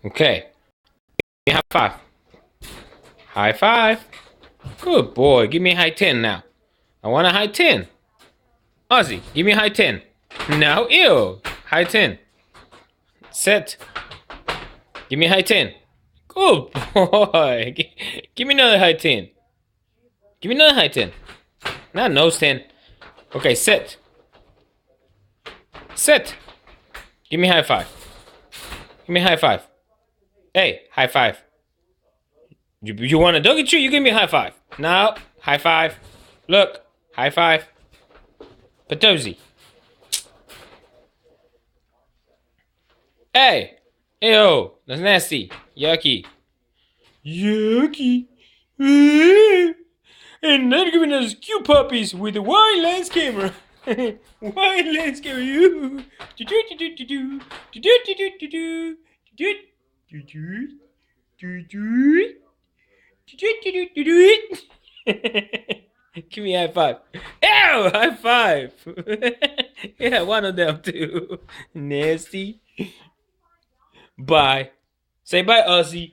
Okay. Give me a high five. High five. Good boy. Give me a high 10 now. I want a high 10. Ozzy, give me a high 10. Now, ew. High 10. Set. Give me a high 10. Good boy. Give me another high 10. Give me another high 10. Not nose 10. Okay, set. Set. Give me a high five. Give me a high five. Hey, high five. You want a doggy treat? You give me a high five. Now, high five. Look, high five. Patozzi. Hey. Ew, that's nasty. Yucky. Yucky. And they're giving us cute puppies with a wide lens camera. Wide lens camera. Give me a high five. Ew, high five. Yeah, one of them too. Nasty. Bye. Say bye, Ozzy.